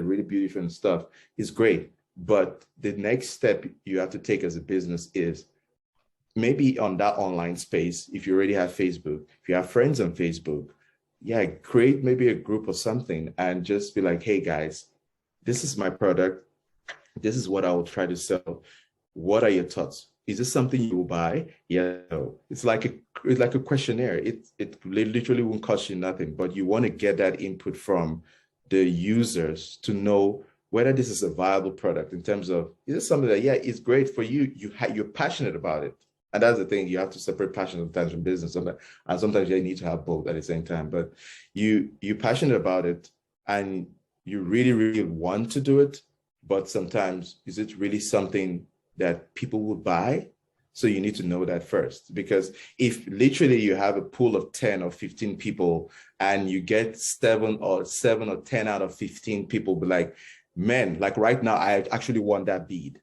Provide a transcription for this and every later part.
really beautiful and stuff is great. But the next step you have to take as a business is maybe on that online space, if you already have Facebook, if you have friends on Facebook, yeah, create maybe a group or something and just be like, hey guys, this is my product. This is what I will try to sell. What are your thoughts? Is this something you will buy? Yeah, no. It's like a questionnaire. It literally won't cost you nothing, but you want to get that input from the users to know whether this is a viable product in terms of, is this something that, yeah, it's great for you. You're passionate about it. And that's the thing, you have to separate passion sometimes from business. And sometimes you need to have both at the same time. But you're passionate about it and you really, really want to do it. But sometimes, is it really something that people would buy? So you need to know that first, because if literally you have a pool of 10 or 15 people and you get 7 or 10 out of 15 people be like, man, like right now, I actually want that bead.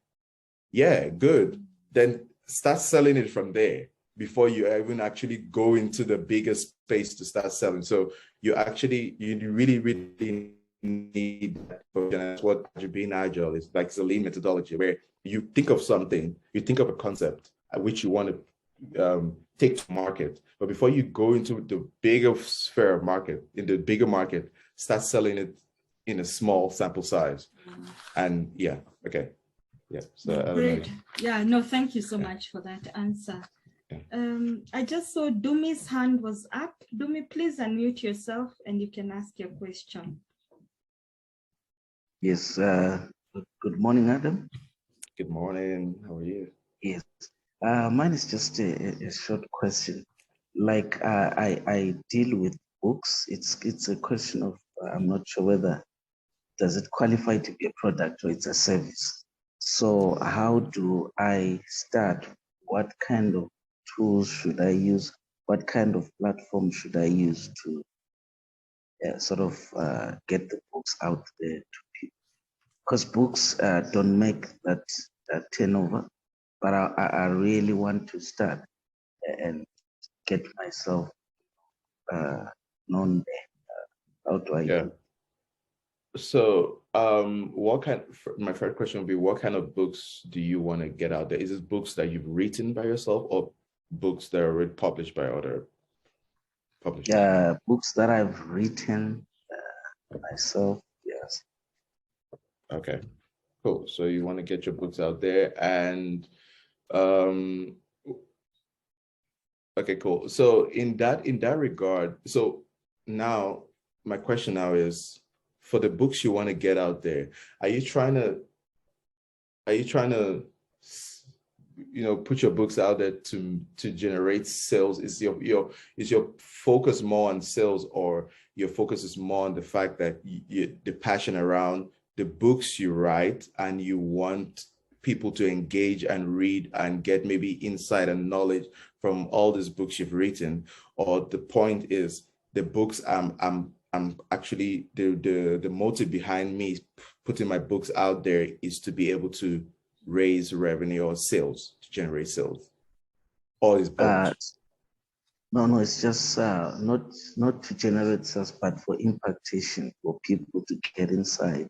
Yeah, good. Then start selling it from there before you even actually go into the bigger space to start selling. So you really, really need that. And that's what being agile is like. It's a lean methodology where you think of something, you think of a concept which you want to take to market. But before you go into the bigger sphere of market, in the bigger market, start selling it in a small sample size. And yeah, okay. Yeah. So great. Yeah, no, thank you so much for that answer. Yeah. I just saw Dumi's hand was up. Dumi, please unmute yourself and you can ask your question. Yes. Good morning, Adam. Good morning. How are you? Yes. Mine is just a short question. Like I deal with books. It's a question of I'm not sure whether does it qualify to be a product or it's a service. So how do I start? What kind of tools should I use? What kind of platform should I use to sort of get the books out there to people? Because books don't make that turnover, but I really want to start and get myself known there. How do I do? So my first question would be, what kind of books do you want to get out there? Is it books that you've written by yourself or books that are already published by other publishers? Books that I've written myself, yes. Okay, cool. So you want to get your books out there and okay, cool. So in that regard, so now my question now is, for the books you want to get out there, are you trying to put your books out there to generate sales? Is your focus more on sales, or your focus is more on the fact that the passion around the books you write and you want people to engage and read and get maybe insight and knowledge from all these books you've written? Or the point is, the books I'm actually, the motive behind me putting my books out there is to be able to raise revenue or sales, to generate sales? Or is both? No, it's just not to generate sales, but for impactation, for people to get inside.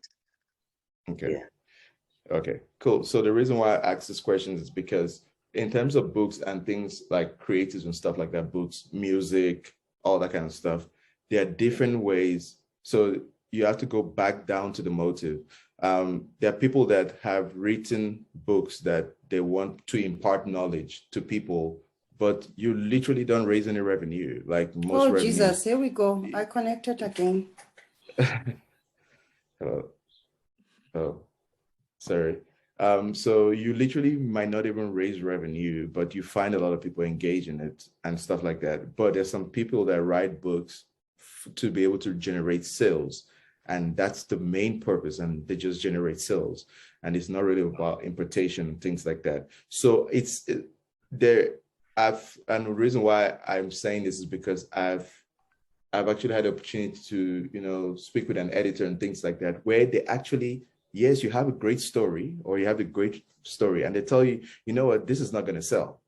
Okay. Yeah. Okay, cool. So the reason why I ask this question is because in terms of books and things like creatives and stuff like that, books, music, all that kind of stuff, there are different ways. So you have to go back down to the motive. There are people that have written books that they want to impart knowledge to people, but you literally don't raise any revenue. Like most revenue. Jesus, here we go. I connected again. Hello. Oh, sorry. So you literally might not even raise revenue, but you find a lot of people engage in it and stuff like that. But there's some people that write books to be able to generate sales, and that's the main purpose, and they just generate sales, and it's not really about importation and things like that. So and the reason why I'm saying this is because I've actually had the opportunity to speak with an editor and things like that, where they actually, yes, you have a great story, or you have a great story, and they tell you, you know what, this is not going to sell.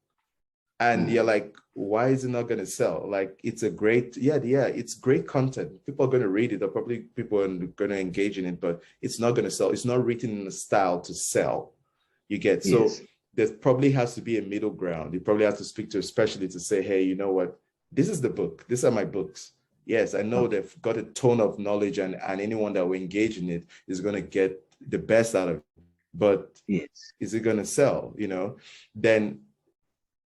And you're like, why is it not going to sell? Like, it's a great, it's great content. People are going to read it, or probably people are going to engage in it, but it's not going to sell. It's not written in a style to sell. You get, so there probably has to be a middle ground. You probably have to speak to a specialist to say, hey, you know what? This is the book. These are my books. Yes, I know they've got a ton of knowledge, and anyone that will engage in it is going to get the best out of it. But is it going to sell? You know, then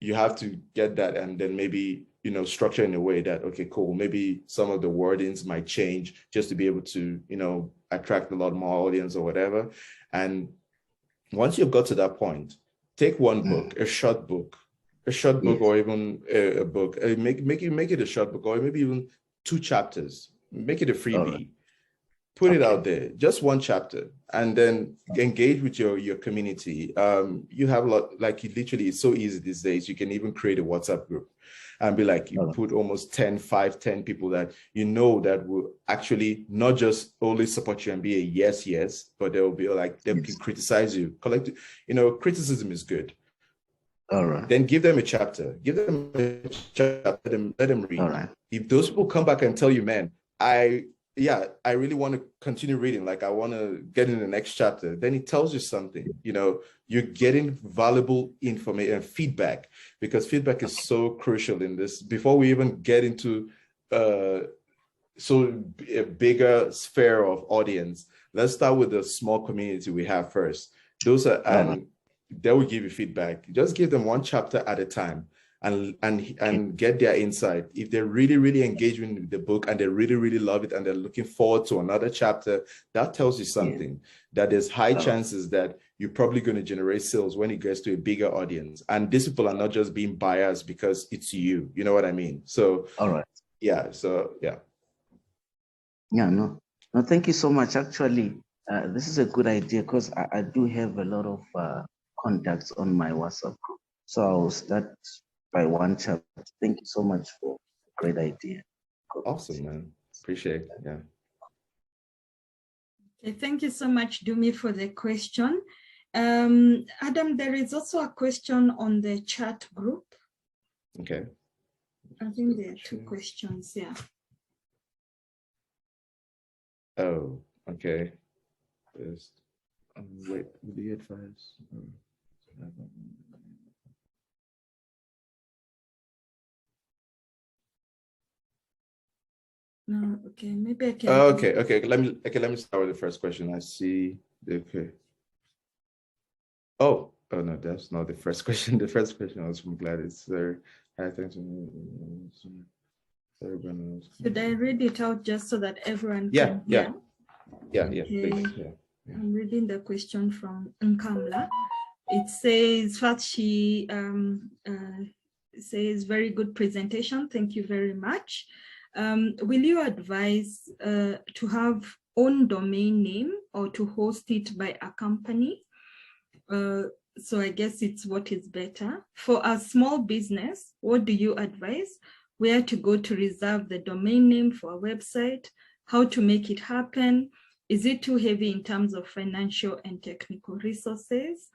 you have to get that, and then maybe, you know, structure in a way that, okay, cool, maybe some of the wordings might change just to be able to, you know, attract a lot more audience or whatever. And once you've got to that point, take one book, a short book, or even a book, make it a short book, or maybe even 2 chapters, make it a freebie. Put it out there, just 1 chapter, and then engage with your community. You have a lot, like, literally, it's so easy these days. You can even create a WhatsApp group and be like, you put almost 10 people that you know that will actually not just only support you and be a yes, but they'll be like, they can criticize you. You know, criticism is good. Then give them a chapter. Let them read. If those people come back and tell you, man, I really want to continue reading, like, I want to get in the next chapter, then it tells you something. You know, you're getting valuable information and feedback, because feedback is so crucial in this. Before we even get into a bigger sphere of audience, let's start with the small community we have first. Those are, and they will give you feedback. Just give them 1 chapter at a time, and get their insight. If they're really engaging with the book and they really love it and they're looking forward to another chapter, that tells you something, that there's high chances that you're probably going to generate sales when it gets to a bigger audience. And these people are not just being biased because it's you. You know what I mean? So, No, thank you so much. Actually, this is a good idea, because I do have a lot of contacts on my WhatsApp group. So I'll start by 1 chapter. Thank you so much for a great idea. Awesome, man. Appreciate it. Yeah. Okay, thank you so much, Dumi, for the question. Adam, there is also a question on the chat group. Okay. I think there are 2 questions. Yeah. Oh, okay. Wait, the advice. No, okay, maybe I can. Okay. Let me start with the first question. I see. Okay. Oh no, that's not the first question. The first question, I was from Gladys. Should I read it out just so that everyone can hear? Yeah. I'm reading the question from Nkamla. It says, first, she says, very good presentation. Thank you very much. Will you advise to have own domain name or to host it by a company? So I guess it's what is better. For a small business, what do you advise? Where to go to reserve the domain name for a website? How to make it happen? Is it too heavy in terms of financial and technical resources?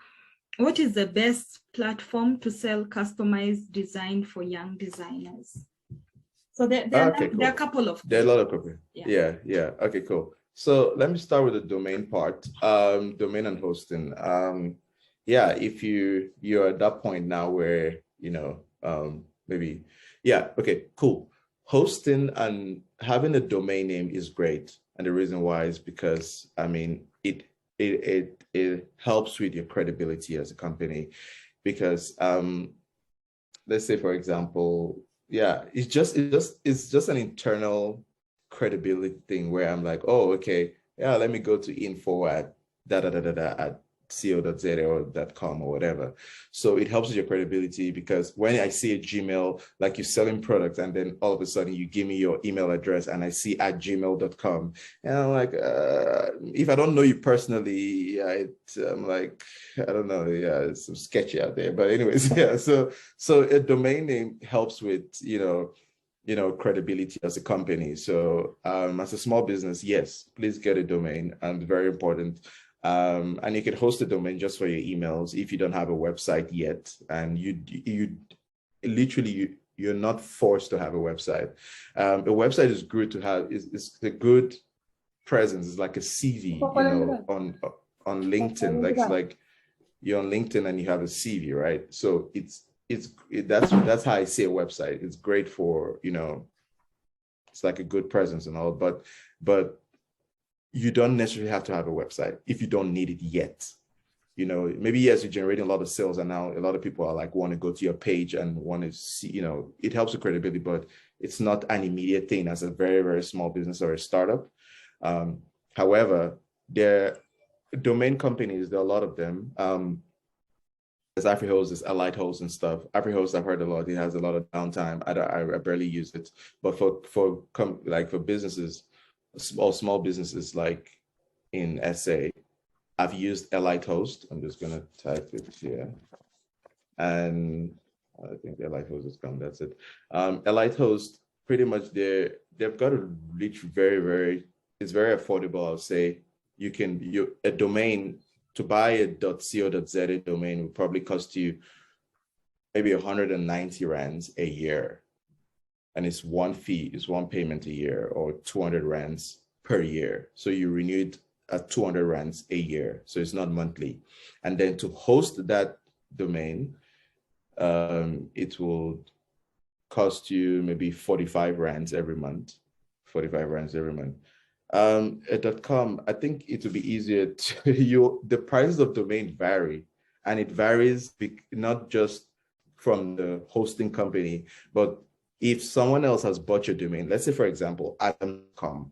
What is the best platform to sell customized design for young designers? So there are a couple of. There are a lot of people. Yeah. Okay, cool. So let me start with the domain part, domain and hosting. If you're at that point now where, you know, okay, cool. Hosting and having a domain name is great. And the reason why is because, I mean, it helps with your credibility as a company, because let's say, for example, it's just an internal credibility thing where I'm like, oh, okay, let me go to info at at co.za or .com or whatever. So it helps with your credibility, because when I see a Gmail, like you're selling products, and then all of a sudden you give me your email address and I see at gmail.com, and I'm like, if I don't know you personally, I'm like, I don't know, it's some sketchy out there. But anyways, so a domain name helps with, you know, credibility as a company. So as a small business, yes, please get a domain, and very important. And you can host a domain just for your emails if you don't have a website yet, and you literally you're not forced to have a website. A website is good to have. It's a good presence. It's like a CV, on LinkedIn. Like you're on LinkedIn and you have a CV, right? So that's how I see a website. It's great for, it's like a good presence and all, but you don't necessarily have to have a website if you don't need it yet. Maybe yes, you're generating a lot of sales, and now a lot of people are like want to go to your page and want to see, it helps with credibility, but it's not an immediate thing as a very, very small business or a startup. However, there are domain companies, there are a lot of them. There's AfriHost, there's AlightHost and stuff. AfriHost, I've heard a lot. It has a lot of downtime. I barely use it, but for businesses, small businesses like in SA, I've used AlightHost. I'm just gonna type it here, and I think AlightHost has come. That's it. AlightHost, pretty much they've got a reach it's very affordable. I'll say a domain. To buy a .co.za domain will probably cost you maybe 190 rands a year. And it's one fee, it's one payment a year, or 200 rands per year. So you renew it at 200 rands a year. So it's not monthly. And then to host that domain, it will cost you maybe 45 rands every month. 45 rands every month. At .com, I think it will be easier to the prices of domain vary, and it varies not just from the hosting company, but if someone else has bought your domain, let's say for example Adam.com,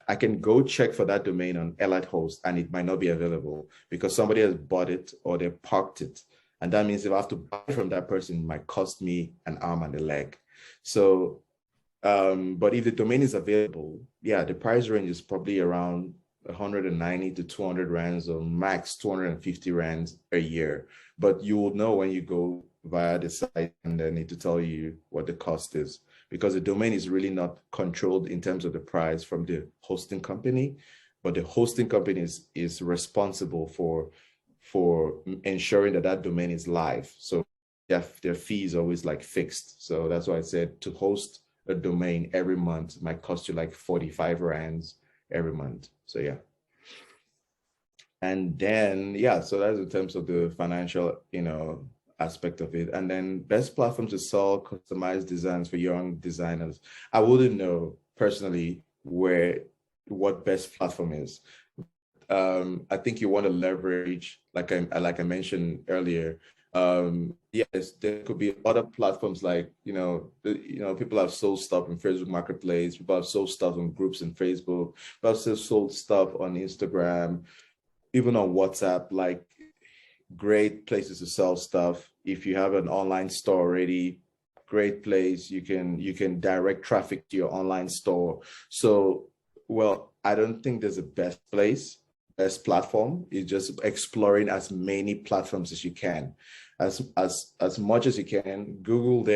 I can go check for that domain on AlightHost and it might not be available because somebody has bought it or they parked it, and that means if I have to buy from that person, it might cost me an arm and a leg. So but if the domain is available, yeah, the price range is probably around 190 to 200 rands, or max 250 rands a year. But you will know when you go via the site, and they need to tell you what the cost is, because the domain is really not controlled in terms of the price from the hosting company, but the hosting company is responsible for ensuring that domain is live. So their fee is always like fixed. So that's why I said to host a domain every month might cost you like 45 rands every month. So yeah. And then, yeah, so that's in terms of the financial, aspect of it. And then best platforms to sell customized designs for young designers. I wouldn't know personally what best platform is. I think you want to leverage, like I mentioned earlier, yes, there could be other platforms like, people have sold stuff in Facebook Marketplace, people have sold stuff on groups in Facebook, people have sold stuff on Instagram, even on WhatsApp, like great places to sell stuff. If you have an online store already, great place. You can direct traffic to your online store. So, well, I don't think there's a best platform. Is just exploring as many platforms as you can, as much as you can. Google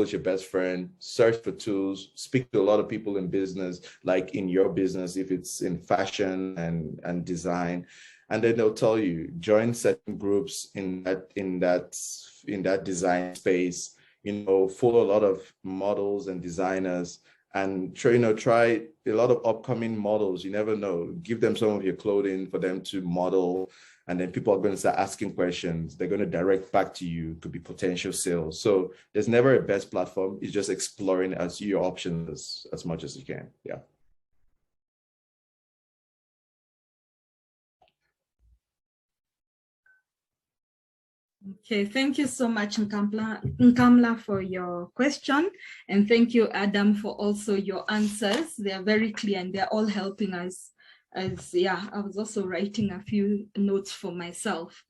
is your best friend. Search for tools, speak to a lot of people in business, like in your business, if it's in fashion and design, and then they'll tell you, join certain groups in that design space, follow a lot of models and designers, and try a lot of upcoming models. You never know. Give them some of your clothing for them to model, and then people are going to start asking questions. They're going to direct back to you. Could be potential sales. So there's never a best platform. It's just exploring your options as much as you can. Yeah. Okay, thank you so much, Nkamla, for your question. And thank you, Adam, for also your answers. They are very clear and they're all helping us. I was also writing a few notes for myself.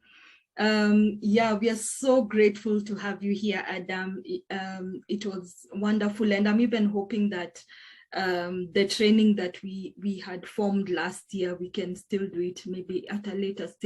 We are so grateful to have you here, Adam. It was wonderful. And I'm even hoping that the training that we had formed last year, we can still do it maybe at a later stage.